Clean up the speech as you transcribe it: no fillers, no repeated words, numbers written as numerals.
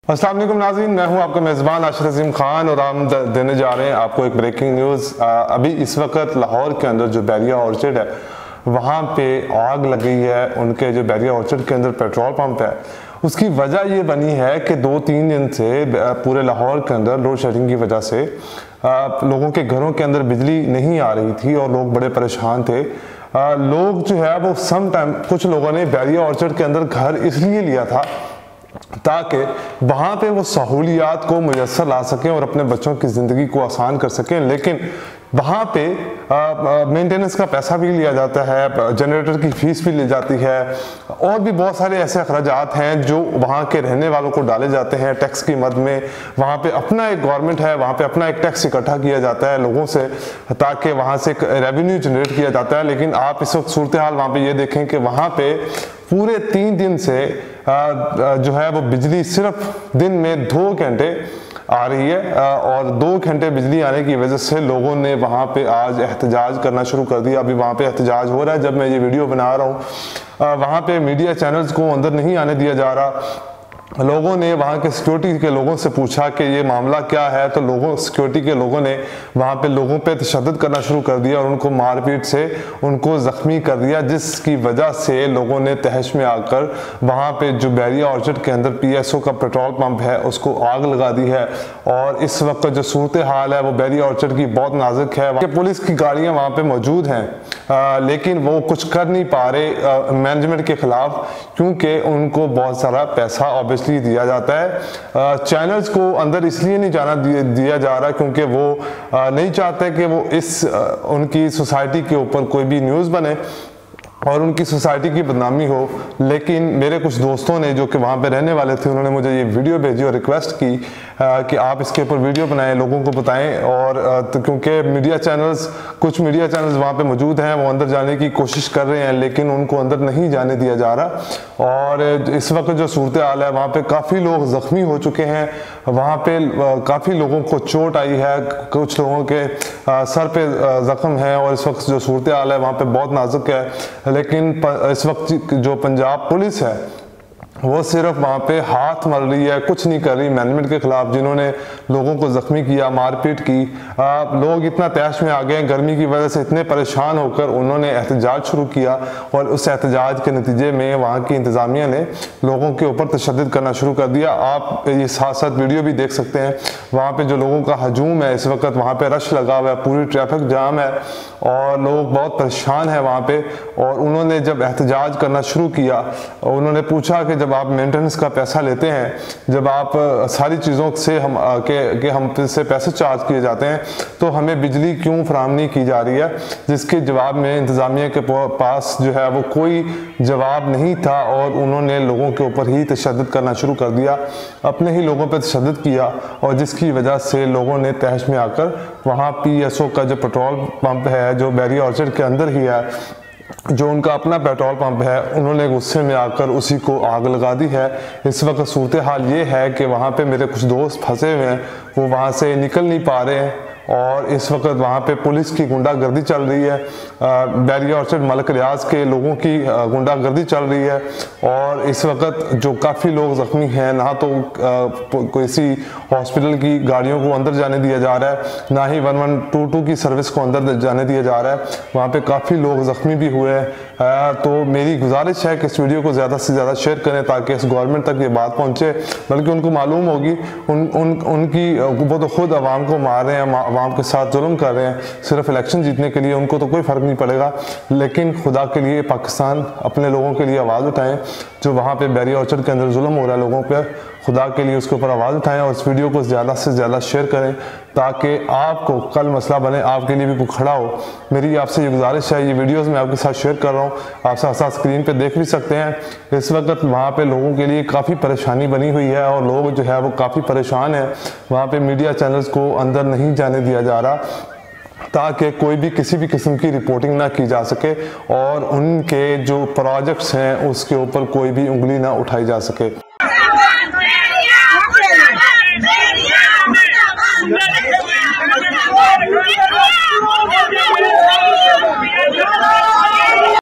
अस्सलाम वालेकुम नाज़रीन, मैं हूं आपका मेज़बान आशिर अज़ीम खान और हम देने जा रहे हैं आपको एक ब्रेकिंग न्यूज़। अभी इस वक्त लाहौर के अंदर जो बैरिया ऑर्चर्ड है वहां पे आग लग गई है। उनके जो बैरिया ऑर्चर्ड के अंदर पेट्रोल पंप है, उसकी वजह ये बनी है कि 2-3 दिन से पूरे लाहौर के अंदर लोड शेडिंग की वजह से लोगों के घरों के अंदर बिजली नहीं आ रही थी और लोग बड़े परेशान थे। लोग जो है वो कुछ लोगों ने बैरिया ऑर्चर्ड के अंदर घर इसलिए लिया था ताकि वहाँ पे वो सहूलियात को मुयस्सर ला सकें और अपने बच्चों की ज़िंदगी को आसान कर सकें। लेकिन वहाँ पे मेंटेनेंस का पैसा भी लिया जाता है, जनरेटर की फीस भी ली जाती है और भी बहुत सारे ऐसे अखराजात हैं जो वहाँ के रहने वालों को डाले जाते हैं टैक्स की मद में। वहाँ पे अपना एक गवर्नमेंट है, वहाँ पे अपना एक टैक्स इकट्ठा किया जाता है लोगों से ताकि वहाँ से एक रेवेन्यू जनरेट किया जाता है। लेकिन आप इस वक्त सूरत हाल वहाँ पे ये देखें कि वहाँ पे पूरे 3 दिन से जो है वो बिजली सिर्फ दिन में 2 घंटे आ रही है और 2 घंटे बिजली आने की वजह से लोगों ने वहाँ पे आज एहतजाज करना शुरू कर दिया। अभी वहाँ पे एहतजाज हो रहा है जब मैं ये वीडियो बना रहा हूँ। वहाँ पे मीडिया चैनल्स को अंदर नहीं आने दिया जा रहा। लोगों ने वहाँ के सिक्योरिटी के लोगों से पूछा कि ये मामला क्या है, तो सिक्योरिटी के लोगों ने वहाँ पे लोगों पे तशद्दुद करना शुरू कर दिया और उनको मारपीट से उनको ज़ख्मी कर दिया, जिसकी वजह से लोगों ने तहश में आकर वहाँ पे जो बैरिया ऑर्चर्ड के अंदर PSO का पेट्रोल पंप है उसको आग लगा दी है। और इस वक्त जो सूरत हाल है वो बैरिया ऑर्चर्ड की बहुत नाजुक है। वहाँ पुलिस की गाड़ियाँ वहाँ पे मौजूद हैं लेकिन वो कुछ कर नहीं पा रहे मैनेजमेंट के ख़िलाफ़, क्योंकि उनको बहुत सारा पैसा ऑब्वियसली दिया जाता है। चैनल्स को अंदर इसलिए नहीं जाना दिया जा रहा क्योंकि वो नहीं चाहते कि वो उनकी सोसाइटी के ऊपर कोई भी न्यूज़ बने और उनकी सोसाइटी की बदनामी हो। लेकिन मेरे कुछ दोस्तों ने जो कि वहाँ पे रहने वाले थे, उन्होंने मुझे ये वीडियो भेजी और रिक्वेस्ट की कि आप इसके ऊपर वीडियो बनाएं, लोगों को बताएं। और तो क्योंकि कुछ मीडिया चैनल्स वहाँ पे मौजूद हैं, वो अंदर जाने की कोशिश कर रहे हैं लेकिन उनको अंदर नहीं जाने दिया जा रहा। और इस वक्त जो सूरत हाल है वहाँ पे काफ़ी लोग ज़ख्मी हो चुके हैं, वहाँ पे काफ़ी लोगों को चोट आई है, कुछ लोगों के सर पे ज़ख्म है और इस वक्त जो सूरत हाल है वहाँ पे बहुत नाजुक है। लेकिन इस वक्त जो पंजाब पुलिस है वो सिर्फ वहाँ पे हाथ मल रही है, कुछ नहीं कर रही मैनेजमेंट के खिलाफ जिन्होंने लोगों को ज़ख्मी किया, मारपीट की। लोग इतना तैश में आ गए, गर्मी की वजह से इतने परेशान होकर उन्होंने एहतजाज शुरू किया और उस एहतजाज के नतीजे में वहाँ की इंतज़ामिया ने लोगों के ऊपर तशद्दुद करना शुरू कर दिया। आप ये साथ साथ वीडियो भी देख सकते हैं, वहाँ पर जो लोगों का हजूम है इस वक्त, वहाँ पर रश लगा हुआ है, पूरी ट्रैफिक जाम है और लोग बहुत परेशान हैं वहाँ पर। और उन्होंने जब एहतजाज करना शुरू किया, उन्होंने पूछा कि जब आप मेंटेनेंस का पैसा लेते हैं, जब आप सारी चीज़ों से हम से पैसे चार्ज किए जाते हैं, तो हमें बिजली क्यों फराहम नहीं की जा रही है। जिसके जवाब में इंतज़ामिया के पास जो है वो कोई जवाब नहीं था और उन्होंने लोगों के ऊपर ही तशद्दुद करना शुरू कर दिया, अपने ही लोगों पर तशद्दुद किया और जिसकी वजह से लोगों ने तहश में आकर वहाँ PSO का जो पेट्रोल पंप है जो बैरिया ऑर्चर्ड के अंदर ही है, जो उनका अपना पेट्रोल पंप है, उन्होंने गुस्से में आकर उसी को आग लगा दी है। इस वक्त सूरत हाल ये है कि वहाँ पे मेरे कुछ दोस्त फंसे हुए हैं, वो वहाँ से निकल नहीं पा रहे हैं और इस वक्त वहाँ पे पुलिस की गुंडागर्दी चल रही है। बैरिया ऑर्चर्ड मलिक रियाज के लोगों की गुंडागर्दी चल रही है और इस वक्त जो काफ़ी लोग ज़ख्मी हैं, ना तो किसी हॉस्पिटल की गाड़ियों को अंदर जाने दिया जा रहा है, ना ही 1122 की सर्विस को अंदर जाने दिया जा रहा है। वहाँ पे काफ़ी लोग ज़ख्मी भी हुए हैं। तो मेरी गुजारिश है कि इस वीडियो को ज़्यादा से ज़्यादा शेयर करें ताकि इस गवर्नमेंट तक ये बात पहुँचे, बल्कि उनको मालूम होगी उनकी वो तो खुद आवाम को मार रहे हैं, आवाम के साथ जुल्म कर रहे हैं सिर्फ इलेक्शन जीतने के लिए, उनको तो कोई फ़र्क नहीं पड़ेगा। लेकिन खुदा के लिए पाकिस्तान अपने लोगों के लिए आवाज़ उठाएं, जो वहाँ पे बैरिया ऑर्चर्ड के अंदर जुल्म हो रहा है लोगों पे, खुदा के लिए उसके ऊपर आवाज़ उठाएं और इस वीडियो को ज़्यादा से ज़्यादा शेयर करें ताकि आपको कल मसला बने, आपके लिए भी कोई खड़ा हो। मेरी आपसे ये गुजारिश है, ये वीडियोस मैं आपके साथ शेयर कर रहा हूँ, आप साथ साथ स्क्रीन पे देख भी सकते हैं। इस वक्त वहाँ पे लोगों के लिए काफ़ी परेशानी बनी हुई है और लोग जो है वो काफ़ी परेशान हैं। वहाँ पे मीडिया चैनल्स को अंदर नहीं जाने दिया जा रहा ताकि कोई भी किसी भी किस्म की रिपोर्टिंग ना की जा सके और उनके जो प्रोजेक्ट्स हैं उसके ऊपर कोई भी उंगली ना उठाई जा सके।